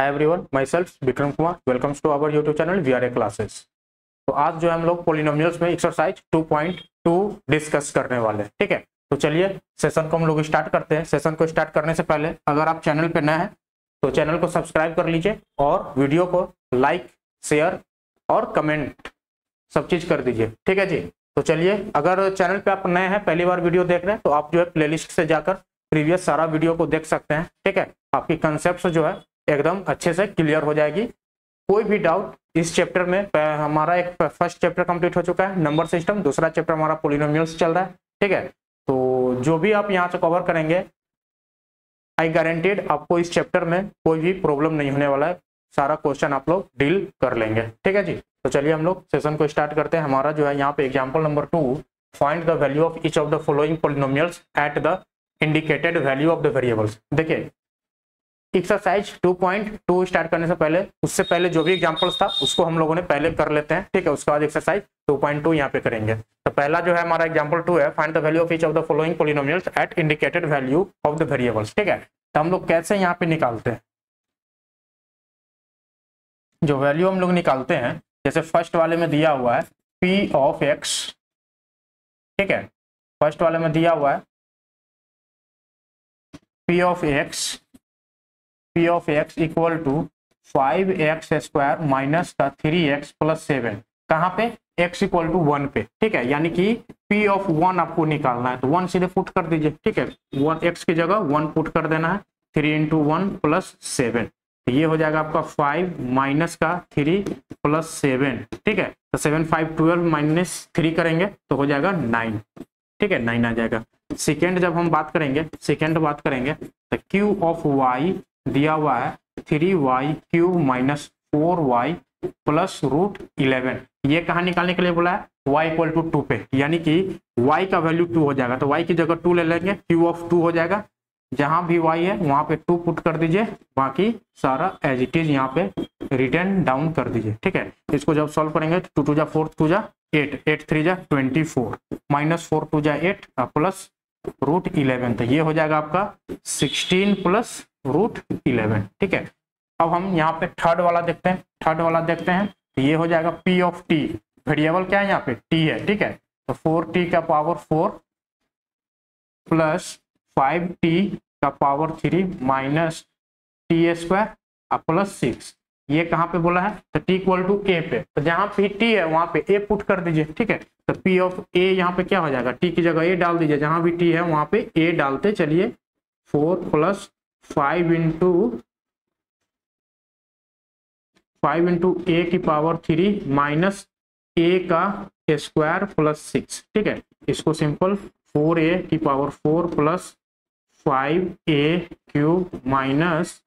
Hi everyone, my self Vikram Kumar, welcomes to our YouTube channel VRA classes. तो आज जो है हम लोग पॉलिनोमियल्स में एक्सरसाइज 2.2 डिस्कस करने वाले हैं। ठीक है, तो चलिए सेशन को हम लोग स्टार्ट करते हैं। सेशन को स्टार्ट करने से पहले अगर आप चैनल पे नए हैं तो चैनल को सब्सक्राइब कर लीजिए और वीडियो को लाइक, शेयर और कमेंट सब चीज कर दीजिए। ठीक है जी। तो चलिए, अगर चैनल पे आप नए हैं, पहली बार वीडियो देख रहे हैं, तो आप जो है प्लेलिस्ट से जाकर प्रीवियस सारा वीडियो को देख सकते हैं। ठीक है, आपकी कंसेप्ट जो है एकदम अच्छे से क्लियर हो जाएगी। कोई भी डाउट इस चैप्टर में, हमारा एक फर्स्ट चैप्टर कंप्लीट हो चुका है नंबर सिस्टम, दूसरा चैप्टर हमारा पॉलिनोमियल्स चल रहा है। ठीक है, तो जो भी आप यहाँ से कवर करेंगे, आई गारंटीड आपको इस चैप्टर में कोई भी प्रॉब्लम नहीं होने वाला है। सारा क्वेश्चन आप लोग डील कर लेंगे। ठीक है जी। तो चलिए हम लोग सेशन को स्टार्ट करते हैं। हमारा जो है यहाँ पे example number 2, find the value of each of the following polynomials at the indicated value of the variables. देखिए, एक्सरसाइज 2.2 स्टार्ट करने से पहले, उससे पहले जो भी एग्जांपल्स था उसको हम लोगों ने पहले कर लेते हैं। ठीक है, उसके बाद एक्सरसाइज 2.2 यहाँ पे करेंगे। तो पहला जो है हमारा एग्जांपल 2 है, find the value of each of the following polynomials at indicated value of the variables. ठीक है, तो हम लोग कैसे यहाँ पे निकालते हैं, जो वैल्यू हम लोग निकालते हैं, जैसे फर्स्ट वाले में दिया हुआ है पी ऑफ एक्स। ठीक है, फर्स्ट वाले में दिया हुआ है P of X equal to 5x square minus का 3x प्लस 7। कहाँ पे? x इक्वल टू 1 पे। ठीक है, यानी कि p ऑफ 1 आपको निकालना है, तो 1 सीधे पुट कर दीजिए। ठीक है, 1x की जगह 1 पुट कर देना है। 3 इंटू 1 प्लस 7, तो ये हो जाएगा आपका 5 माइनस का 3 प्लस 7। ठीक है, तो 7 5 12 माइनस 3 करेंगे तो हो जाएगा 9। ठीक है, 9 आ जाएगा। सेकेंड जब हम बात करेंगे, तो q ऑफ y दिया हुआ है 3y cube minus 4y plus root 11। ये कहाँ निकालने के लिए बोला है? y इक्वल टू 2 पे, यानी कि y का वैल्यू 2 हो जाएगा, तो y की जगह 2 ले लेंगे, q ऑफ 2 हो जाएगा। जहां भी y है वहां पे 2 पुट कर दीजिए, बाकी सारा एज इट इज यहाँ पे रिटर्न डाउन कर दीजिए। ठीक है, इसको जब सॉल्व करेंगे तो 2 2 जा 4, 2 जा 8, 8 3 जा 24, माइनस 4 2 जा 8 प्लस रूट 11, तो ये हो जाएगा आपका 16 प्लस रूट 11। ठीक है, अब हम यहाँ पे थर्ड वाला देखते हैं। तो ये हो जाएगा p ऑफ t, वेरिएबल क्या है यहाँ पे? t है। ठीक है, तो 4t का पावर 4 प्लस 5t का power 3 minus t square plus 6। ये कहाँ पे बोला है? तो t इक्वल टू a पे, तो जहाँ पे t है वहां पे a पुट कर दीजिए। ठीक है, तो p ऑफ a यहाँ पे क्या हो जाएगा? t की जगह a डाल दीजिए, जहां भी t है वहां पे a डालते चलिए। 4 प्लस 5 इंटू a की पावर 3 माइनस a का स्क्वायर प्लस 6। ठीक है, इसको सिंपल 4a की power 4 plus 5a cube minus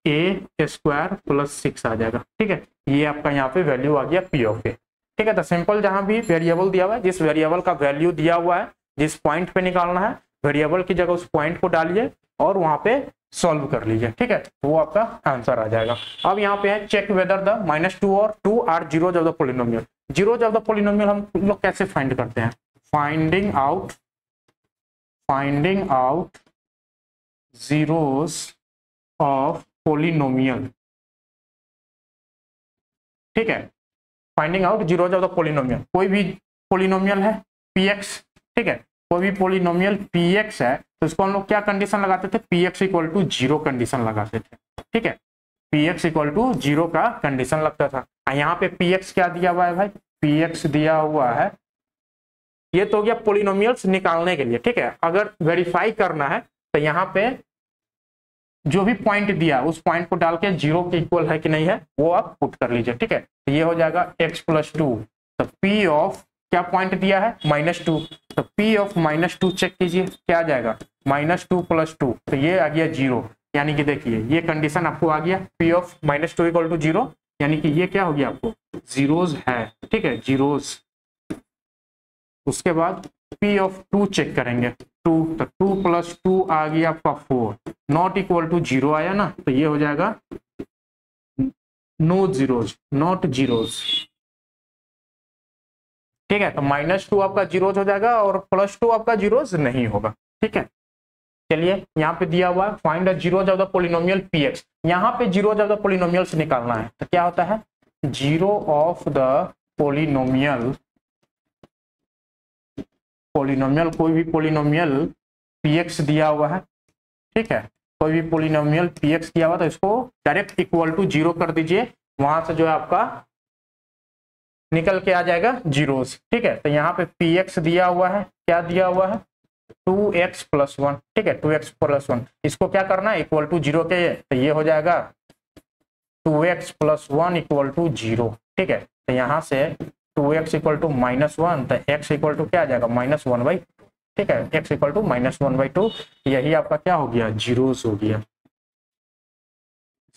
a square plus 6 आ जाएगा। ठीक है, ये आपका यहाँ पे वैल्यू आ गया p ऑफ a। ठीक है, तो सिंपल जहां भी वेरिएबल दिया हुआ है, जिस वेरिएबल का वैल्यू दिया हुआ है, जिस पॉइंट पे निकालना है, वेरिएबल की जगह उस पॉइंट को डालिए और वहां पे सॉल्व कर लीजिए। ठीक है, तो वो आपका आंसर आ जाएगा। अब यहाँ पे है चेक वेदर द -2 और 2 are zeros of the polynomial. Zeros of the polynomial हम लोग कैसे फाइंड करते हैं? Finding out zeros of polynomial. ठीक है, finding out zeros of the polynomial. कोई भी पॉलिनोमियल है px, ठीक है, कोई भी पॉलिनोमियल px है, तो इसको हम लोग क्या कंडीशन लगाते थे? px इक्वल टू 0 कंडीशन लगाते थे। ठीक है, px इक्वल टू 0 का कंडीशन लगता था। यहाँ पे px क्या दिया हुआ है भाई? px दिया हुआ है, ये तो हो गया पॉलिनोमियल्स निकालने के लिए। ठीक है, अगर वेरीफाई करना है तो यहाँ पे जो भी पॉइंट दिया उस पॉइंट को डाल के 0 के इक्वल है कि नहीं है वो आप पुट कर लीजिए। ठीक है, तो ये हो जाएगा x प्लस 2, तो p ऑफ क्या पॉइंट दिया है? -2, तो p ऑफ -2 चेक कीजिए, क्या आ जाएगा? -2 प्लस 2, तो ये आ गया 0। यानी कि देखिए ये कंडीशन आपको आ गया, p ऑफ -2 इक्वल टू 0, यानी कि ये क्या हो गया? आपको जीरोज है। ठीक है, जीरोज। उसके बाद p ऑफ 2 चेक करेंगे, 2, तो 2 प्लस 2 आ गया आपका 4, नॉट इक्वल टू 0 आया ना, तो ये हो जाएगा नो जीरोज, नॉट जीरोज। ठीक है, तो -2 आपका जीरोज हो जाएगा और +2 आपका जीरोज नहीं होगा। ठीक है, चलिए यहाँ पे दिया हुआ है find the zeros of the polynomial px। यहाँ पे जीरो ऑफ द पोलिनोमियल्स निकालना है, तो क्या होता है, जीरो ऑफ द पोलिनोमियल, कोई भी पोलिनोमियल px दिया हुआ है, ठीक है, कोई भी पोलिनोमियल px दिया हुआ तो इसको डायरेक्ट इक्वल टू जीरो कर दीजिए, वहां से जो है आपका निकल के आ जाएगा जीरोस, ठीक है। तो यहाँ पे px दिया हुआ है, क्या दिया हुआ है, 2x प्लस 1, ठीक है, 2x प्लस 1, इसको क्या करना है, इक्वल टू जीरो के, तो ये हो जाएगा 2x plus 1 equal to zero, ठीक है। तो यहाँ से 2x इक्वल टू -1, तो x इक्वल टू क्या आ जाएगा, -1/2, ठीक है, x इक्वल टू -1/2, यही आपका क्या हो गया, जीरोस हो गया,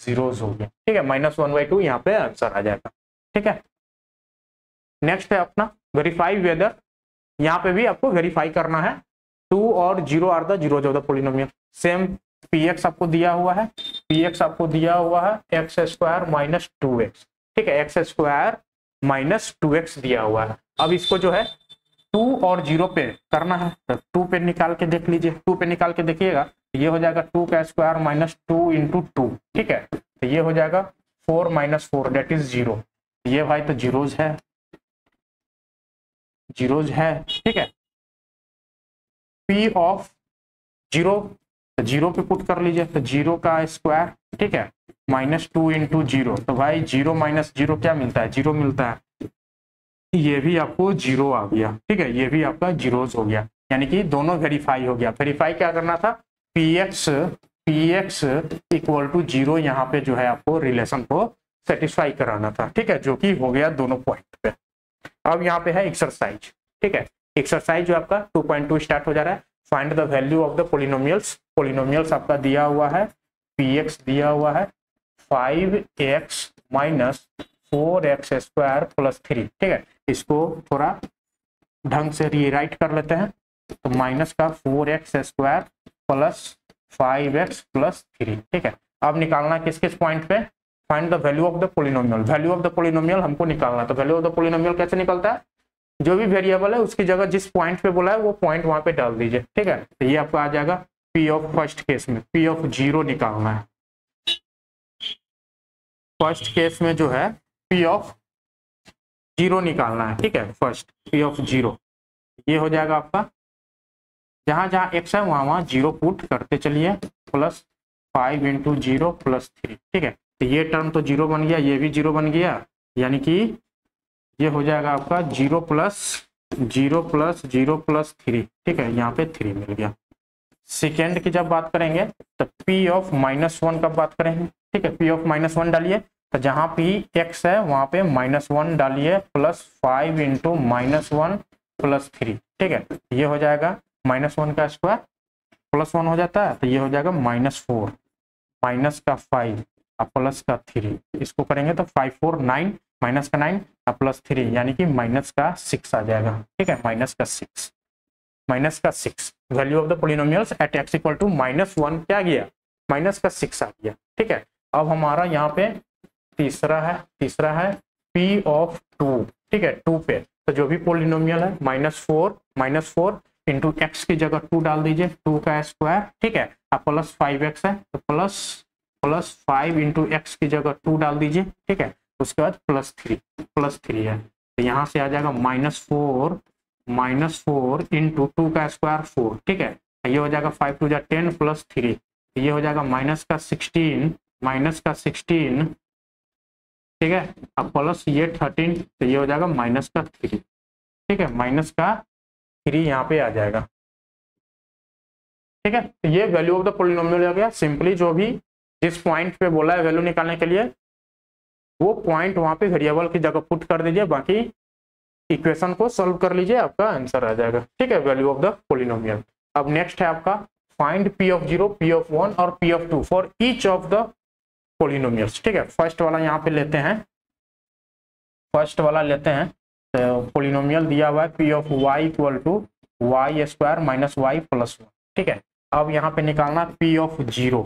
जीरोस हो गया, ठीक है, -1/2 यहाँ पे आंसर आ जाएगा, ठीक है। नेक्स्ट है अपना वेरीफाई वेदर, यहाँ पे भी आपको वेरीफाई करना है 2 और 0 are the zeros of the polynomial. Same px आपको दिया हुआ है, px आपको दिया हुआ है x² - 2x, ठीक है, x² - 2x दिया हुआ है। अब इसको जो है 2 और 0 पे करना है, तो 2 पे निकाल के देख लीजिए, 2 पे निकाल के देखिएगा, ये हो जाएगा 2 का स्क्वायर -2 × 2, ठीक है, तो ये हो जाएगा 4 - 4 दैट इज 0, ये भाई तो जीरोज है, जीरोज है, ठीक है। p ऑफ 0, तो 0 पे पुट कर लीजिए, तो 0 का स्क्वायर, ठीक है, -2 × 0, तो भाई 0 - 0 क्या मिलता है, 0 मिलता है, ये भी आपको 0 आ गया, ठीक है, ये भी आपका जीरोज हो गया, यानी कि दोनों वेरीफाई हो गया। वेरीफाई क्या करना था, px इक्वल टू 0, यहाँ पे जो है आपको रिलेशन को सेटिस्फाई कराना था, ठीक है, जो कि हो गया दोनों पॉइंट पे। अब यहाँ पे है एक्सरसाइज, ठीक है, एक्सरसाइज जो आपका 2.2 स्टार्ट हो जा रहा है, find the value of the polynomials, polynomials आपका दिया हुआ है, px दिया हुआ है 5x - 4x² + 3, ठीक है, इसको थोड़ा ढंग से रीराइट कर लेते हैं, तो माइनस का 4x² + 5x + 3, ठीक है। अब निकालना किस किस पॉइंट पे, find the value of the polynomial, value of the polynomial हमको निकालना, तो वैल्यू ऑफ द पोलिनोमियल कैसे निकलता है, जो भी वेरिएबल है उसकी जगह जिस पॉइंट पे बोला है वो पॉइंट वहां पे डाल दीजिए, ठीक है, तो ये आपका आ जाएगा p ऑफ, फर्स्ट केस में p ऑफ 0 निकालना है, फर्स्ट केस में जो है p ऑफ 0 निकालना है, ठीक है, फर्स्ट p ऑफ 0, ये हो जाएगा आपका, जहां जहां x है वहां वहां 0 पुट करते चलिए, +5 × 0 + 3, ठीक है, तो ये टर्म तो 0 बन गया, ये भी 0 बन गया, यानी कि ये हो जाएगा आपका 0 + 0 + 0 + 3, ठीक है, यहाँ पे 3 मिल गया। सेकेंड की जब बात करेंगे तो p ऑफ -1 कब बात करेंगे, ठीक है, p ऑफ -1 डालिए, तो जहां p x है वहां पे -1 डालिए, +5 × -1 + 3, ठीक है, ये हो जाएगा -1 का स्क्वायर +1 हो जाता है, तो ये हो जाएगा -4 माइनस का 5 प्लस का 3, इसको करेंगे तो 5 4 9 माइनस का 9 +3, यानी कि माइनस का 6 आ जाएगा, ठीक है, माइनस का 6 value of the polynomials at x equal to -1 क्या गया, माइनस का 6 आ गया, ठीक है। अब हमारा यहाँ पे तीसरा है p ऑफ 2, ठीक है, 2 पे, तो जो भी पोलिनोमियल है -4 इंटू x की जगह 2 डाल दीजिए, 2 का स्क्वायर, ठीक है, अब +5x है तो +5 इंटू x की जगह 2 डाल दीजिए, ठीक है, उसके बाद +3 है, तो यहाँ से आ जाएगा -4 इंटू 2 का स्क्वायर 4, ठीक है, ये हो जाएगा 5 2 10 + 3, ये हो जाएगा -16, ठीक है, अब प्लस ये 13, तो ये हो जाएगा -3, ठीक है, -3 यहाँ पे आ जाएगा, ठीक है। तो ये वैल्यू ऑफ द पोलिनोमियल हो गया। सिंपली जो भी जिस पॉइंट पे बोला है वैल्यू निकालने के लिए वो पॉइंट वहां पे वेरिएबल की जगह पुट कर दीजिए, बाकी इक्वेशन को सॉल्व कर लीजिए, आपका आंसर आ जाएगा, ठीक है, वैल्यू ऑफ द पोलिनोमियल। अब नेक्स्ट है आपका find p of 0, p of 1 और p of 2 for each of the polynomials, ठीक है। फर्स्ट वाला यहाँ पे लेते हैं, तो पोलिनोमियल दिया हुआ है p of y equal to y² - y + 1, ठीक है। अब यहाँ पे निकालना p ऑफ 0,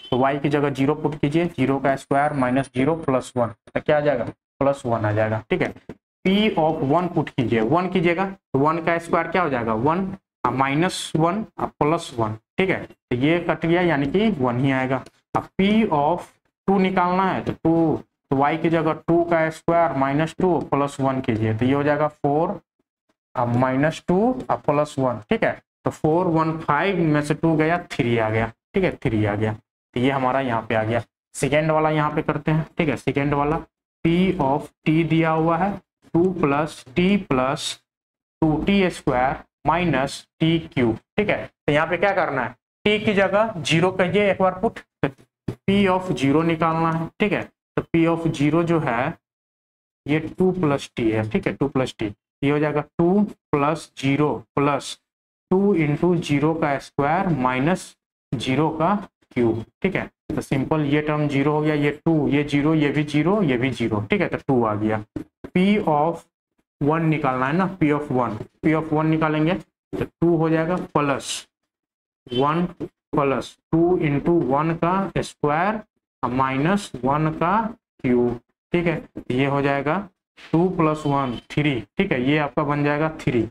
तो y की जगह 0 पुट कीजिए, 0 का स्क्वायर -0 + 1, तो क्या आ जाएगा, +1 आ जाएगा, ठीक है। p ऑफ 1 पुट कीजिए, 1 कीजिएगा तो 1 का स्क्वायर क्या हो जाएगा, 1 -1 + 1, ठीक है, तो ये कट गया यानी कि 1 ही आएगा। अब पी ऑफ टू निकालना है तो टू, तो y की जगह 2 का स्क्वायर माइनस 2 प्लस 1 कीजिए तो ये हो जाएगा 4 अब माइनस 2 अब प्लस 1, ठीक है। तो 4 1 5 में से 2 गया 3 आ गया, ठीक है, 3 आ गया। तो ये हमारा यहाँ पे आ गया। सेकेंड वाला यहाँ पे करते हैं, ठीक है। सेकेंड वाला p ऑफ t दिया हुआ है 2 plus T plus 2t square minus T cube, ठीक है। तो यहाँ पे क्या करना है, t की जगह 0 कहिए एक बार पुट, तो p ऑफ 0 निकालना है, ठीक है। तो p ऑफ 0 जो है ये 2 प्लस टी है, ठीक है, 2 प्लस टी, ये हो जाएगा 2 प्लस 0 प्लस 2 इंटू 0 का स्क्वायर माइनस 0 का क्यूब, ठीक है। तो सिंपल ये टर्म 0 हो गया, ये 2, ये 0, ये भी 0, ये भी 0, ठीक है। तो 2 आ गया। p ऑफ 1 निकालना है ना, p ऑफ 1 निकालेंगे तो 2 हो जाएगा प्लस 1 प्लस 2 इंटू 1 का स्क्वायर माइनस 1 का क्यूब, ठीक है। ये हो जाएगा 2 प्लस 1 3, ठीक है। ये आपका बन जाएगा 3,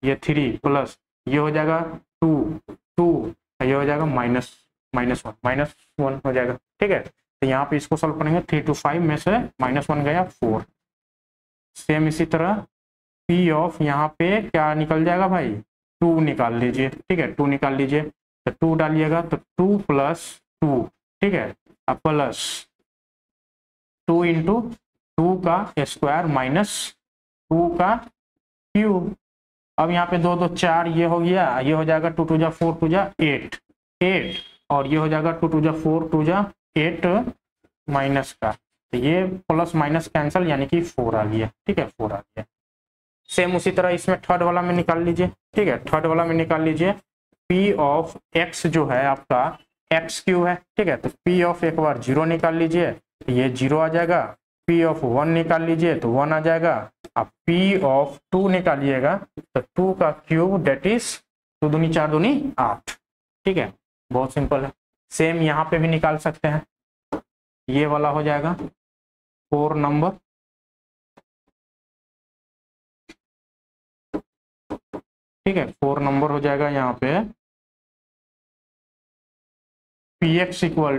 ये 3 प्लस ये हो जाएगा 2 ये हो जाएगा माइनस 1 हो जाएगा, ठीक है। तो यहाँ पे इसको सॉल्व करेंगे 3 to 5 में से माइनस 1 गया 4। सेम इसी तरह p ऑफ यहाँ पे क्या निकल जाएगा भाई, 2 निकाल लीजिए, ठीक है, 2 निकाल लीजिए। तो 2 डालिएगा तो 2 प्लस 2, ठीक है, अब प्लस 2 इंटू 2 का स्क्वायर माइनस 2 का क्यूब। अब यहाँ पे 2 2 4 ये हो गया, ये हो जाएगा 2 2 जा 4 2 जा 8 और ये हो जाएगा 2 2 जा 4 2 जा 8 माइनस का, तो ये प्लस माइनस कैंसल यानी कि 4 आ गया, ठीक है, 4 आ गया। सेम उसी तरह इसमें थर्ड वाला में निकाल लीजिए, ठीक है। थर्ड वाला में निकाल लीजिए p ऑफ x जो है आपका x क्यू है, ठीक है। तो p ऑफ एक बार 0 निकाल लीजिए तो ये 0 आ जाएगा, p ऑफ 1 निकाल लीजिए तो 1 आ जाएगा। अब p ऑफ 2 निकालिएगा तो 2 का क्यूब डेट इज 2 दूनी 4 दूनी 8, ठीक है, बहुत सिंपल है। सेम यहाँ पे भी निकाल सकते हैं, ये वाला हो जाएगा 4 नंबर, ठीक है, 4 नंबर हो जाएगा यहाँ पे px equal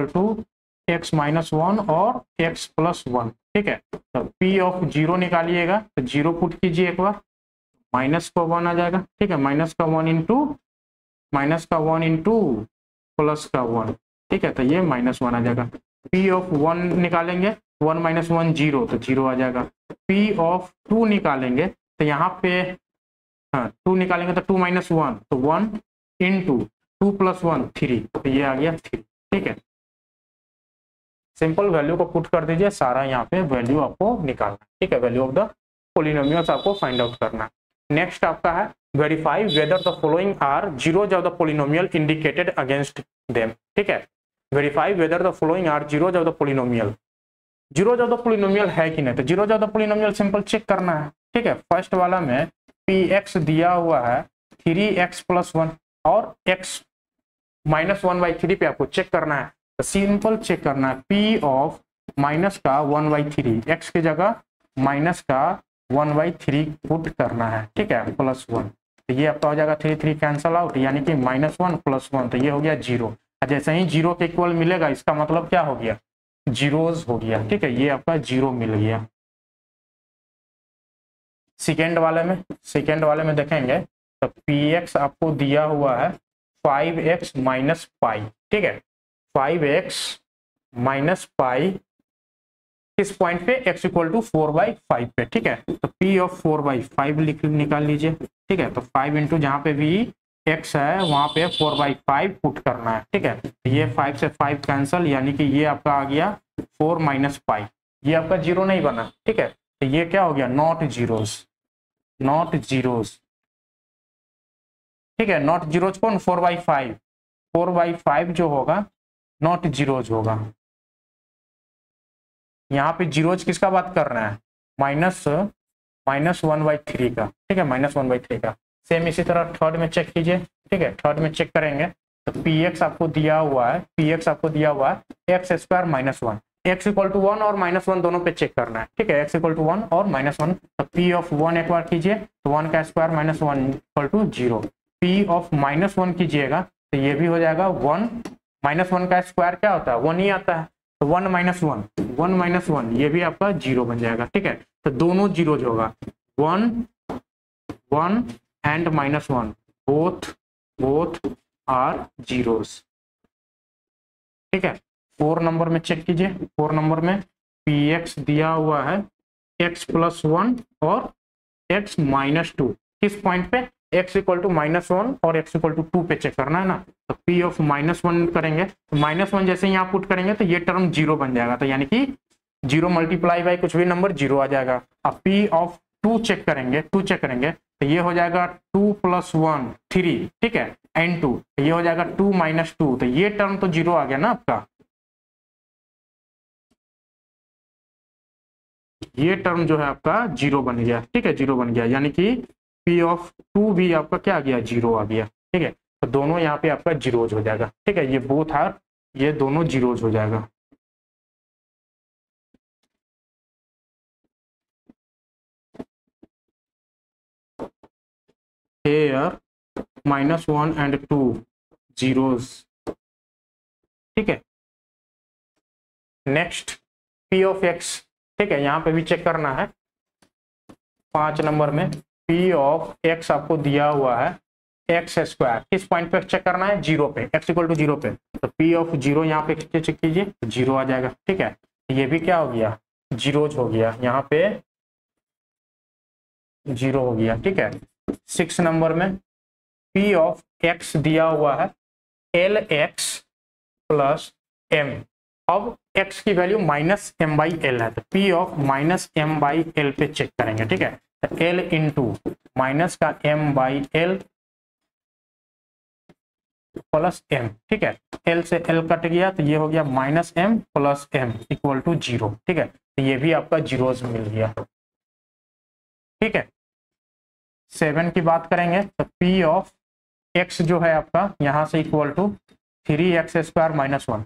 to x minus 1 और x प्लस 1, ठीक है। तो p ऑफ 0 निकालिएगा तो 0 पुट कीजिए एक बार, माइनस का 1 आ जाएगा, ठीक है, माइनस का 1 इंटू प्लस का 1, ठीक है। तो ये माइनस 1 आ जाएगा। p ऑफ 1 निकालेंगे 1 माइनस 1 0, तो 0 आ जाएगा। p ऑफ 2 निकालेंगे तो यहाँ पे हाँ 2 निकालेंगे तो 2 माइनस 1 तो 1 इंटू 2 प्लस 1 3, तो ये आ गया 3, ठीक है। सिंपल वैल्यू को पुट कर दीजिए, सारा यहाँ पे वैल्यू आपको निकालना है, ठीक है, वैल्यू ऑफ द पोलिनोमियल्स आपको फाइंड आउट करना है। नेक्स्ट आपका है verify whether the following are zeros of the polynomial indicated against them, ठीक है। Verify whether the following are zeros of the polynomial, zeros of the polynomial है कि नहीं, तो zeros of the polynomial simple check करना है, ठीक है। फर्स्ट वाला में px दिया हुआ है 3x प्लस 1 और x माइनस 1/3 पे आपको चेक करना है, तो सिंपल चेक करना है p ऑफ माइनस का 1/3, x की जगह माइनस का 1/3 पुट करना है, ठीक है, प्लस 1, तो ये आपका हो जाएगा 3 3 कैंसल आउट यानी कि -1 प्लस 1, तो ये हो गया 0। जैसे ही 0 के इक्वल मिलेगा इसका मतलब क्या हो गया, जीरोज हो गया, ठीक है, ये आपका 0 मिल गया। सेकेंड वाले में देखेंगे तो px आपको दिया हुआ है 5x माइनस पाई, ठीक है, 5x माइनस पाई किस पॉइंट पे, x इक्वल टू 4/5 पे, ठीक है। तो p ऑफ 4/5 निकाल लीजिए, ठीक है। तो 5 इंटू जहाँ पे भी x है वहां पे 4/5 पुट करना है, ठीक है। तो ये 5 से 5 कैंसल यानी कि ये आपका आ गया 4 माइनस पाई, ये आपका 0 नहीं बना, ठीक है। तो ये क्या हो गया, नॉट जीरोज, ठीक है, नॉट जीरोज कौन, 4/5 जो होगा नॉट जीरोज होगा। यहाँ पे जीरोज किसका बात कर रहे हैं, माइनस 1/3 का, ठीक है, -1/3 का। सेम इसी तरह थर्ड में चेक कीजिए, ठीक है, थर्ड में चेक करेंगे तो px आपको दिया हुआ है x square minus 1, x equal to 1 और -1 दोनों पे चेक करना है, ठीक है, x इक्वल टू 1 और -1, तो p ऑफ 1 एक बार कीजिए तो 1 का square -1 equal to 0, P of -1 कीजिएगा तो ये भी हो जाएगा 1, -1 का स्क्वायर क्या होता है 1 ही आता है, तो 1 - 1 ये भी आपका 0 बन जाएगा। ठीक है, तो दोनों जीरोज होगा, 1 1 एंड -1 बोथ आर जीरोस। ठीक है, 4 नंबर में चेक कीजिए, 4 नंबर में पी एक्स दिया हुआ है x+1 और x-2, किस पॉइंट पे x = -1 और x = 2 पे चेक करना है ना। तो p ऑफ -1 करेंगे तो -1 जैसे ही आप पुट करेंगे तो ये टर्म 0 बन जाएगा, तो यानी कि 0 मल्टीप्लाई बाई कुछ भी नंबर 0 आ जाएगा। अब p ऑफ 2 चेक करेंगे तो ये हो जाएगा 2 + 1 3, ठीक है, एंड 2, तो ये हो जाएगा 2 - 2, तो ये टर्म तो 0 आ गया ना आपका, ये टर्म जो है आपका 0 बन गया। ठीक है, 0 बन गया, यानी कि p ऑफ 2 भी आपका क्या आ गया 0 आ गया। ठीक है, तो दोनों यहाँ पे आपका जीरोज हो जाएगा। ठीक है, ये बोथ आर, ये दोनों जीरोज हो जाएगा। Here -1 and 2 zeros। ठीक है, नेक्स्ट p ऑफ x, ठीक है, यहाँ पे भी चेक करना है। 5 नंबर में p ऑफ x आपको दिया हुआ है x², किस पॉइंट पे चेक करना है 0 पे, x = 0 पे, तो p ऑफ 0 यहाँ पे चेक कीजिए, 0 आ जाएगा। ठीक है, ये भी क्या हो गया जीरोज हो गया, यहाँ पे 0 हो गया। ठीक है, 6 नंबर में p ऑफ x दिया हुआ है lx + m, अब x की वैल्यू -m/l है, तो p ऑफ -m/l पे चेक करेंगे। ठीक है, तो l इंटू माइनस का m/l प्लस m। ठीक है, l से l कट गया तो ये हो गया -m + m = 0। ठीक है, तो ये भी आपका जीरोज मिल गया। ठीक है, 7 की बात करेंगे तो p ऑफ x जो है आपका यहाँ से = 3x² - 1,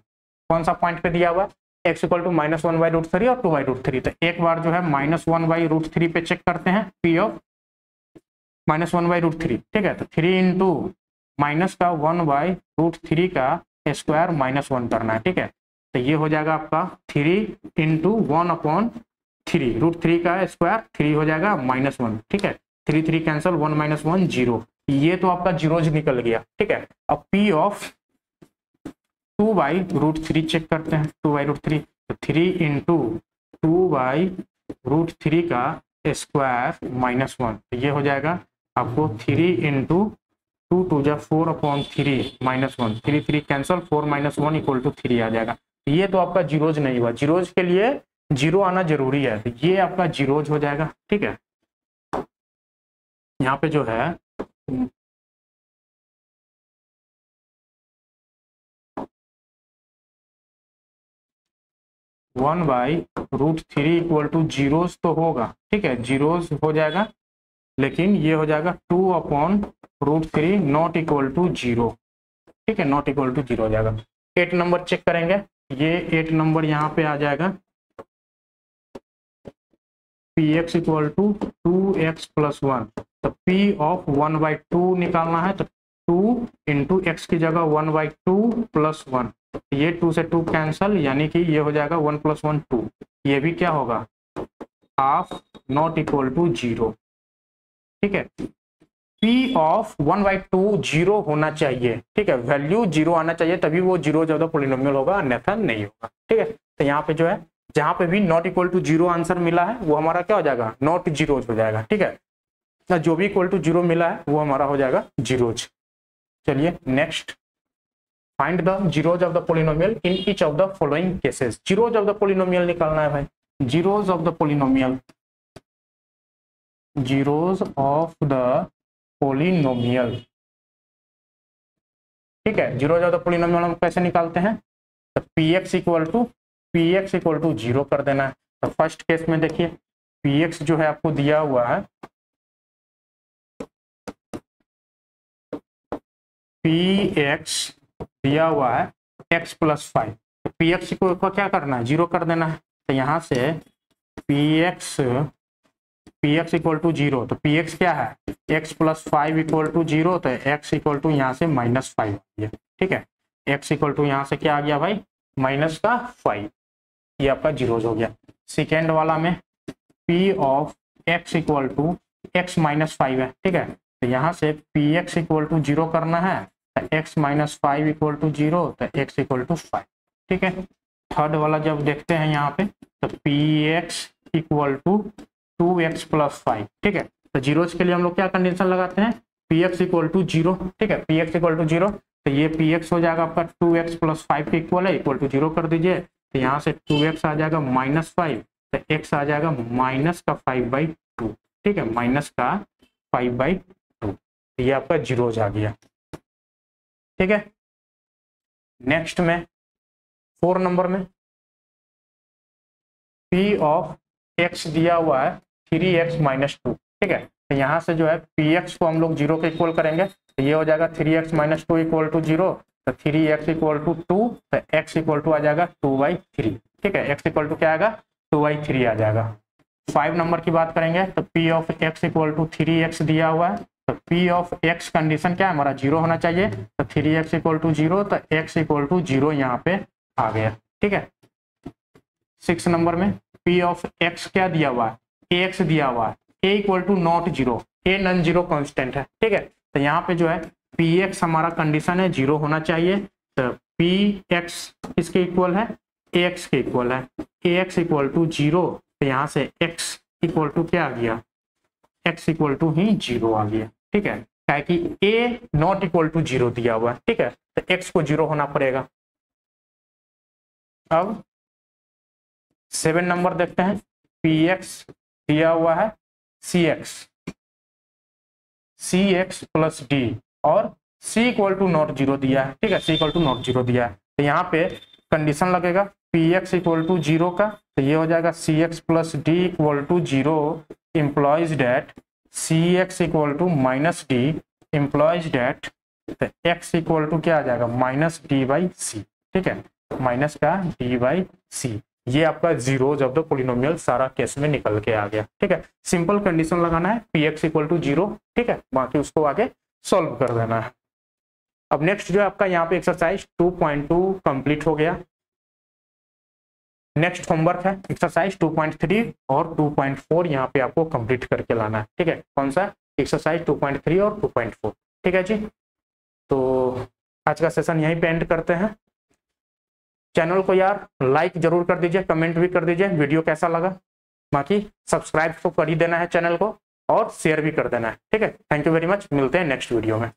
कौन सा पॉइंट पे दिया हुआ x = -1/√3 और 2/√3, तो एक बार जो है -1/√3 पे चेक करते हैं p ऑफ -1/√3। ठीक है, तो 3 इंटू माइनस का 1/√3 का स्क्वायर -1 करना है। ठीक है, तो ये हो जाएगा आपका 3 इंटू 1/3, √3 का स्क्वायर 3 हो जाएगा -1। ठीक है, 3 3 कैंसिल, 1 - 1 0, ये तो आपका जीरोज निकल गया। ठीक है, अब p ऑफ 2/√3 चेक करते हैं, 2/√3, तो 3 इंटू 2/√3 का स्क्वायर -1, तो ये हो जाएगा आपको 3 इंटू 2 2 जा 4/3 -1, 3 3 कैंसिल, 4 - 1 = 3 आ जाएगा। ये तो आपका जीरोज नहीं हुआ, जीरोज के लिए 0 आना जरूरी है, तो ये आपका जीरोज हो जाएगा। ठीक है, यहाँ पे जो है 1/√3 = जीरोज तो होगा। ठीक है, जीरोज हो जाएगा, लेकिन ये हो जाएगा 2/√3 नॉट इक्वल टू 0। ठीक है, नॉट इक्वल टू 0 हो जाएगा। 8 नंबर चेक करेंगे, ये 8 नंबर यहाँ पे आ जाएगा px = 2x + 1, तो p ऑफ 1/2 निकालना है, तो 2 इंटू x की जगह 1/2 + 1, ये 2 से 2 कैंसल, यानी कि ये हो जाएगा 1 + 1 2, ये भी क्या होगा हाफ, नॉट इक्वल टू 0। ठीक है, p ऑफ 1/2 0 होना चाहिए। ठीक है, वैल्यू 0 आना चाहिए, तभी वो जीरो ज्यादा पोलिनोमियल होगा, अन्यथा नहीं होगा। ठीक है, तो यहाँ पे जो है जहां पे भी नॉट इक्वल टू 0 आंसर मिला है वो हमारा क्या हो जाएगा नॉट जीरोज हो जाएगा। ठीक है, जो भी इक्वल टू 0 मिला है वो हमारा हो जाएगा जीरोज। चलिए next, find the zeros of the polynomial in each of the following cases. Zeros of the polynomial निकालना है भाई, zeros of the polynomial, zeros of the polynomial. ठीक है, जीरोज ऑफ द पोलिनोमियल हम कैसे निकालते हैं, तो px = 0 कर देना है। तो फर्स्ट केस में देखिए px जो है आपको दिया हुआ है px दिया हुआ है x + 5, तो px को क्या करना है 0 कर देना है। तो यहाँ से px P X equal to 0, तो पी एक्स क्या है, एक्स प्लस 5 इक्वल टू 0, तो एक्स इक्वल टू यहाँ से -5 आ गया। ठीक है, एक्स इक्वल टू यहाँ से क्या आ गया भाई, -5, ये आपका जीरोज हो गया। सेकेंड वाला में P of X equal to X -5 है। ठीक है, तो यहाँ से पी एक्स इक्वल टू 0 करना है, तो एक्स -5 इक्वल टू 0, तो एक्स इक्वल टू 5। ठीक है, थर्ड वाला जब देखते हैं यहाँ पे, तो P X equal to 2x plus 5। ठीक है, तो जीरोज के लिए हम लोग क्या कंडीशन लगाते हैं, पी एक्स इक्वल टू 0। ठीक है, पी एक्स इक्वल टू 0, तो ये पी एक्स हो जाएगा आपका 2x प्लस 5 के इक्वल है, इक्वल टू 0 कर दीजिए, तो यहाँ से 2x आ जाएगा -5, तो x आ जाएगा -5/2। ठीक है, -5/2, ये आपका जीरोज आ गया। ठीक है, नेक्स्ट में 4 नंबर में p ऑफ x दिया हुआ है 3x -2। ठीक है, तो यहाँ से जो है px को हम लोग 0 के इक्वल करेंगे, तो ये हो जाएगा 3x -2 इक्वल टू 0, तो 3x इक्वल टू 2, तो x इक्वल टू आ जाएगा 2/3। ठीक है, x इक्वल टू क्या आएगा, 2/3 आ जाएगा। 5 नंबर की बात करेंगे, तो p of x equal to 3x दिया हुआ है, तो p ऑफ x कंडीशन क्या है हमारा, 0 होना चाहिए, तो 3x इक्वल टू 0, तो x इक्वल टू 0 यहाँ पे आ गया। ठीक है, 6 नंबर में p ऑफ x क्या दिया हुआ है, ax दिया हुआ है, a equal to not 0, a non 0 constant है। ठीक है, तो यहाँ पे जो है px हमारा कंडीशन है 0 होना चाहिए, तो px इसके इक्वल है, ax के इक्वल है, ax इक्वल टू 0, तो यहाँ से x इक्वल टू क्या आ गया, x इक्वल टू ही 0 आ गया। ठीक है, क्या कि a नॉट इक्वल टू 0 दिया हुआ है। ठीक है, तो x को 0 होना पड़ेगा। अब 7 नंबर देखते हैं, px दिया हुआ है cx प्लस d और c इक्वल टू नॉट 0 दिया है। ठीक है, c इक्वल टू नॉट 0 दिया है, तो यहाँ पे कंडीशन लगेगा px इक्वल टू 0 का, तो ये हो जाएगा cx plus d equal to 0 implies that cx equal to -d implies that, तो x इक्वल टू क्या आ जाएगा, -d/c। ठीक है, माइनस का d/c, ये आपका जीरोज ऑफ द पोलिनोमियल सारा केस में निकल के आ गया। ठीक है, सिंपल कंडीशन लगाना है px इक्वल टू 0। ठीक है, बाकी उसको आगे सॉल्व कर देना है। अब नेक्स्ट जो है आपका यहाँ पे एक्सरसाइज 2.2 कंप्लीट हो गया। नेक्स्ट होमवर्क है एक्सरसाइज 2.3 और 2.4, यहाँ पे आपको कंप्लीट करके लाना है। ठीक है, कौन सा, एक्सरसाइज 2.3 और 2.4। ठीक है जी, तो आज का सेशन यहीं पे एंड करते हैं। चैनल को यार लाइक जरूर कर दीजिए, कमेंट भी कर दीजिए वीडियो कैसा लगा, बाकी सब्सक्राइब तो कर ही देना है चैनल को और शेयर भी कर देना है। ठीक है, थैंक यू वेरी मच, मिलते हैं नेक्स्ट वीडियो में।